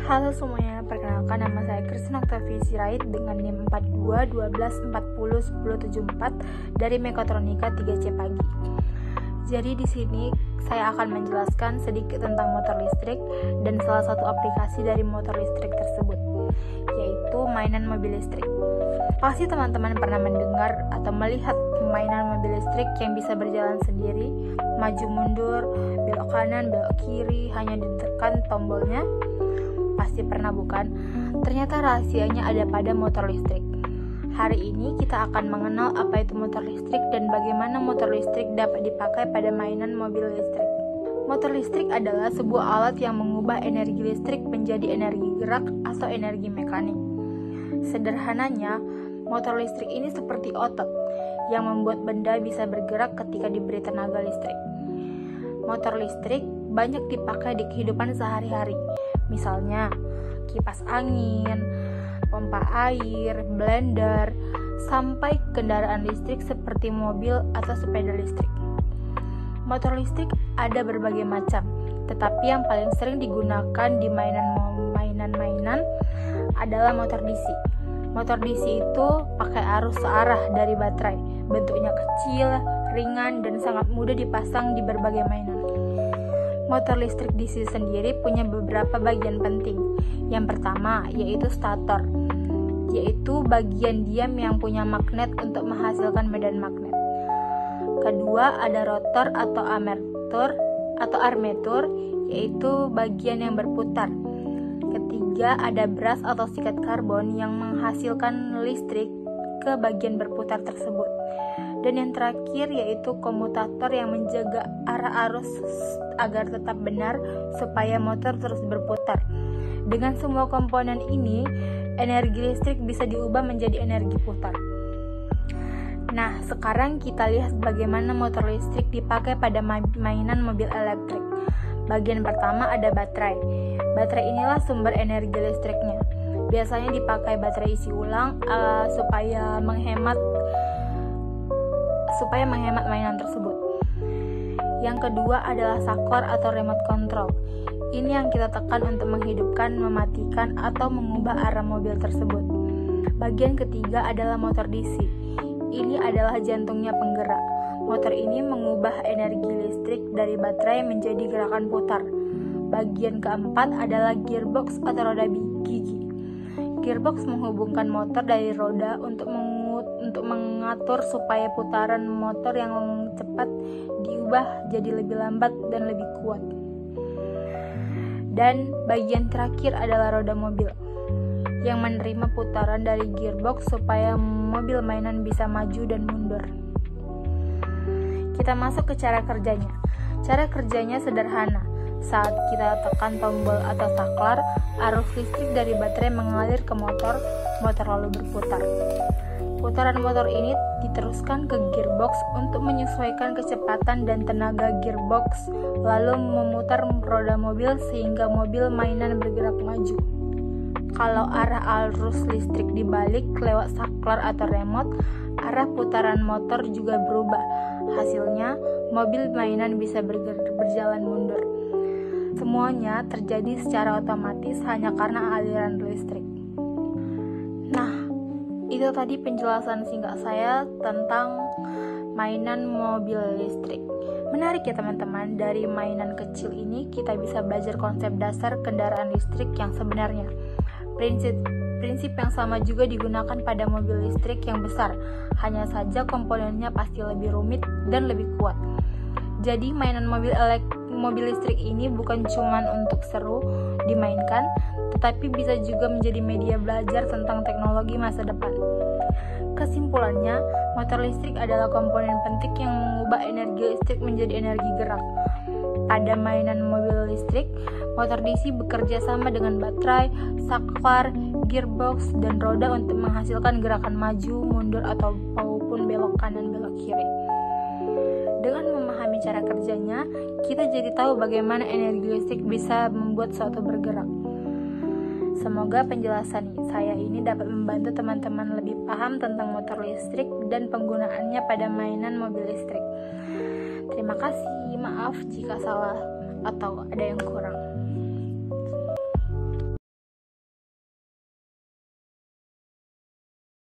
Halo semuanya, perkenalkan nama saya Kristina Octavia Sirait dengan NIM 4212401074 dari Mekatronika 3C Pagi. Jadi di sini saya akan menjelaskan sedikit tentang motor listrik dan salah satu aplikasi dari motor listrik tersebut, yaitu mainan mobil listrik. Pasti teman-teman pernah mendengar atau melihat mainan mobil listrik yang bisa berjalan sendiri, maju mundur, belok kanan, belok kiri, hanya ditekan tombolnya. Pasti pernah bukan? Ternyata rahasianya ada pada motor listrik. Hari ini kita akan mengenal apa itu motor listrik dan bagaimana motor listrik dapat dipakai pada mainan mobil listrik. Motor listrik adalah sebuah alat yang mengubah energi listrik menjadi energi gerak atau energi mekanik. Sederhananya, motor listrik ini seperti otot yang membuat benda bisa bergerak ketika diberi tenaga listrik. Motor listrik banyak dipakai di kehidupan sehari-hari. Misalnya, kipas angin, pompa air, blender, sampai kendaraan listrik seperti mobil atau sepeda listrik. Motor listrik ada berbagai macam, tetapi yang paling sering digunakan di mainan-mainan adalah motor DC. Motor DC itu pakai arus searah dari baterai, bentuknya kecil, ringan, dan sangat mudah dipasang di berbagai mainan. Motor listrik DC sendiri punya beberapa bagian penting. Yang pertama yaitu stator, yaitu bagian diam yang punya magnet untuk menghasilkan medan magnet. Kedua ada rotor atau armatur, yaitu bagian yang berputar. Ketiga ada brush atau sikat karbon yang menghasilkan listrik ke bagian berputar tersebut. Dan yang terakhir yaitu komutator yang menjaga arah arus agar tetap benar supaya motor terus berputar. Dengan semua komponen ini, energi listrik bisa diubah menjadi energi putar. Nah, sekarang kita lihat bagaimana motor listrik dipakai pada mainan mobil elektrik. Bagian pertama ada baterai. Baterai inilah sumber energi listriknya. Biasanya dipakai baterai isi ulang supaya menghemat mainan tersebut. Yang kedua adalah saklar atau remote control. Ini yang kita tekan untuk menghidupkan, mematikan, atau mengubah arah mobil tersebut. Bagian ketiga adalah motor DC. Ini adalah jantungnya penggerak. Motor ini mengubah energi listrik dari baterai menjadi gerakan putar. Bagian keempat adalah gearbox atau roda gigi. Gearbox menghubungkan motor dari roda untuk mengatur supaya putaran motor yang cepat diubah jadi lebih lambat dan lebih kuat. Dan bagian terakhir adalah roda mobil yang menerima putaran dari gearbox supaya mobil mainan bisa maju dan mundur. Kita masuk ke cara kerjanya. Cara kerjanya sederhana. Saat kita tekan tombol atau saklar, arus listrik dari baterai mengalir ke motor lalu berputar. Putaran motor ini diteruskan ke gearbox untuk menyesuaikan kecepatan dan tenaga gearbox, lalu memutar roda mobil sehingga mobil mainan bergerak maju. Kalau arah arus listrik dibalik lewat saklar atau remote, arah putaran motor juga berubah. Hasilnya, mobil mainan bisa berjalan mundur. Semuanya terjadi secara otomatis hanya karena aliran listrik. Nah, itu tadi penjelasan singkat saya tentang mainan mobil listrik. Menarik ya teman-teman, dari mainan kecil ini kita bisa belajar konsep dasar kendaraan listrik yang sebenarnya. Prinsip yang sama juga digunakan pada mobil listrik yang besar, hanya saja komponennya pasti lebih rumit dan lebih kuat. Jadi mainan mobil listrik ini bukan cuma untuk seru dimainkan, tetapi bisa juga menjadi media belajar tentang teknologi masa depan. Kesimpulannya, motor listrik adalah komponen penting yang mengubah energi listrik menjadi energi gerak. Pada mainan mobil listrik, motor DC bekerja sama dengan baterai, saklar, gearbox, dan roda untuk menghasilkan gerakan maju, mundur, ataupun belok kanan, belok kiri. Dengan memahami cara kerjanya, kita jadi tahu bagaimana energi listrik bisa membuat suatu bergerak. Semoga penjelasan saya ini dapat membantu teman-teman lebih paham tentang motor listrik dan penggunaannya pada mainan mobil listrik. Terima kasih, maaf jika salah atau ada yang kurang.